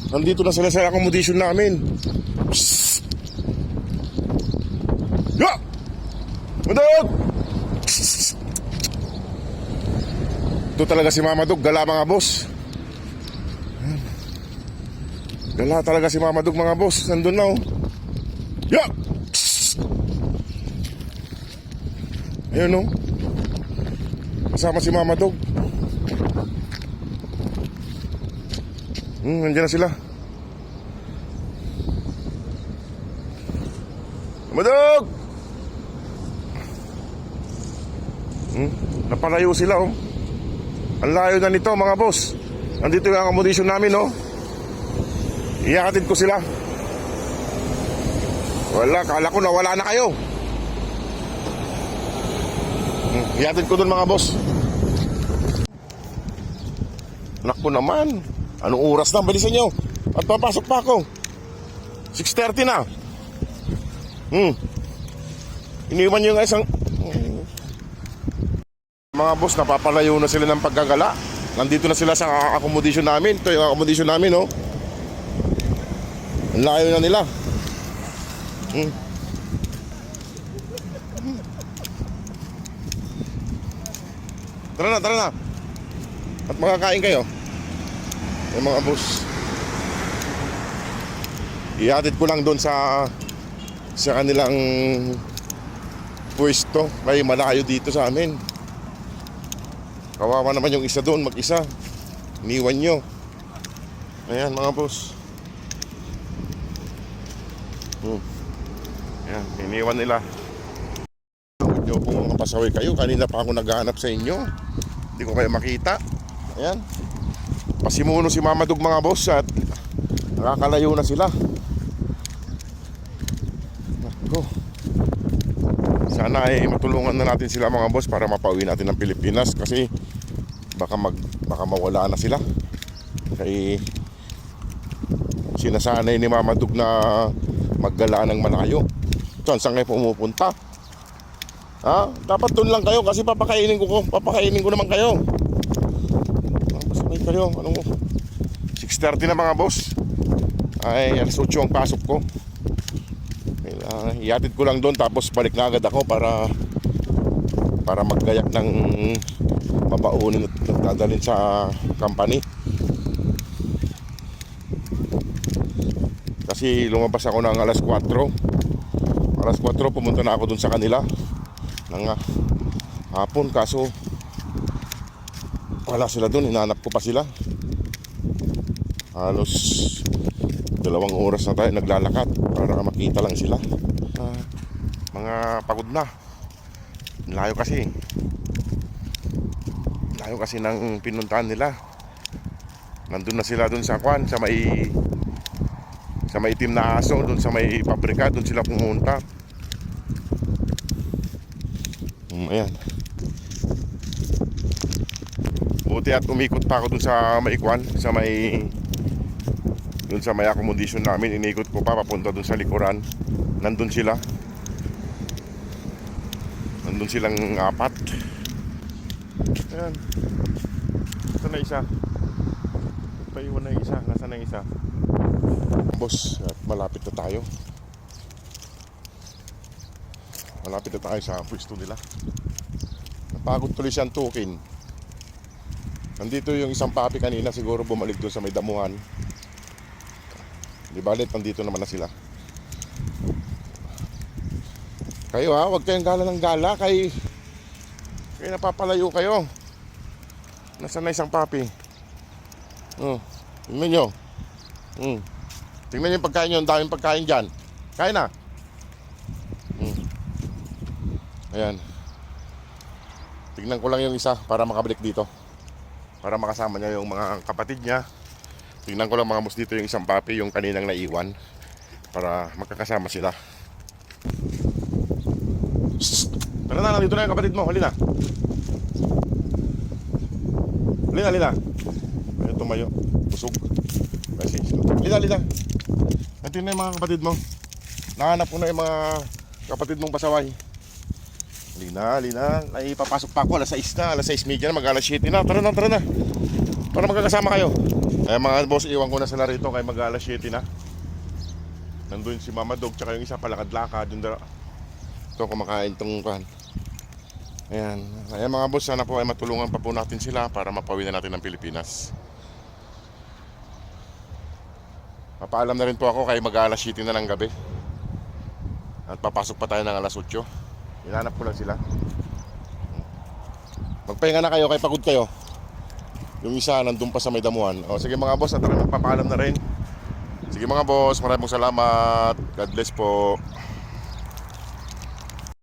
Nandito na sila sa accommodation namin. Psst! Ya! Madog! Psst! Ito talaga si Mama Dog, gala mga boss. Gala talaga si Mama Dog mga boss. Nandun na oh. Ya! Psst! Ayun oh. Kasama si Mama Dog. Nandiyan na sila. Madog! Napalayo sila oh. Ang layo na nito mga boss. Nandito yung accommodation namin oh. Iyahatid ko sila. Wala, kala ko nawala na kayo. Iyahatid ko dun mga boss. Naku naman. Anong oras na? Bilisan nyo. At papasok pa ako. 6:30 na. Iniwan nyo yung isang... Mga boss, napapalayo na sila ng pagkagala. Nandito na sila sa accommodation namin. Ito yung accommodation namin, oh. Ang layo na nila. Tara na. At makakain kayo. Yung mga boss, ihatid ko lang doon sa kanilang pwesto. May malayo dito sa amin. Kawawa naman yung isa doon, mag-isa. Iniwan nyo. Ayan mga boss. Ayan, iniwan nila. Huwag nyo kung mga pasaway kayo. Kanina pa ako naghahanap sa inyo. Hindi ko kayo makita. Ayan. Pasimuno si Mama Dog mga boss at nakakalayo na sila. Sana ay matulungan na natin sila mga boss para mapauwi natin ng Pilipinas kasi baka mawala na sila. Kaya sinasanay ni Mama Dog na maggala ng malayo. Saan kayo pumupunta? Ha? Dapat doon lang kayo kasi papakainin ko naman kayo. Kayo, anong 6:30 na mga boss. Ay alas 8 ang pasok ko. Ihatid ko lang doon tapos balik na agad ako para maggayak ng mabaunin at dadalhin sa company. Kasi lumabas ako ng alas 4. Alas 4 pumunta na ako doon sa kanila ng hapon kaso wala sila doon, hinanap ko pa sila. Halos 2 oras na tayo naglalakad para makita lang sila. Mga pagod na. Layo kasi ng pinuntahan nila. Nandun na sila doon sa kwan, sa may itim na aso, doon sa may pabrika, doon sila pumunta. Ayan. Buti at umikot pa ako dun sa may kwan, dun sa may accommodation namin. Inikot ko pa papunta dun sa likuran. Nandun sila. Nandun silang 4. Ayan. Ito na isa. Paiwan na isa. Nasaan na isa? Boss, malapit na tayo. Malapit na tayo sa pwesto nila. Napagod tuloy siyang tukin. Nandito yung isang papi kanina, siguro bumalik doon sa may damuhan. Di balit, nandito naman na sila. Kayo ha, huwag kayong gala ng gala. Kayo napapalayo kayo. Nasaan na isang papi? Tingnan nyo. Tingnan nyo yung pagkain nyo. Ang daming pagkain dyan. Kain na. Ayan. Tingnan ko lang yung isa para makabalik dito. Para makasama niya yung mga kapatid niya. Tingnan ko lang mga boss dito yung isang papi, yung kaninang naiwan. Para magkakasama sila. Tara na, nandito na yung kapatid mo. Halina. Halina. Ayun, tumayo. Busog. Halina. Nandito na yung mga kapatid mo. Nahanap ko na yung mga kapatid mong pasaway. Halina. Ay, papasok pa ako. Alas 6 na. Alas 6:30 na. Mag-alas 7 na. Tara na. Para magkakasama kayo. Eh mga boss, iwan ko na sila rito kay mag-alas 7 na. Nandun si Mama Dog tsaka yung isa palakad-lakad. Ito kumakain tong kan. Ayan. Ayan mga boss, sana po ay matulungan pa po natin sila para mapauwi na natin ng Pilipinas. Papaalam na rin po ako kay mag-alas 7 na ng gabi. At papasok pa tayo ng alas 8. Hinanap ko lang sila. Magpahinga na kayo, kay pagod kayo. Yung isa nandun pa sa may damuhan. O sige mga boss, at magpapaalam na rin. Sige mga boss, maraming salamat. God bless po.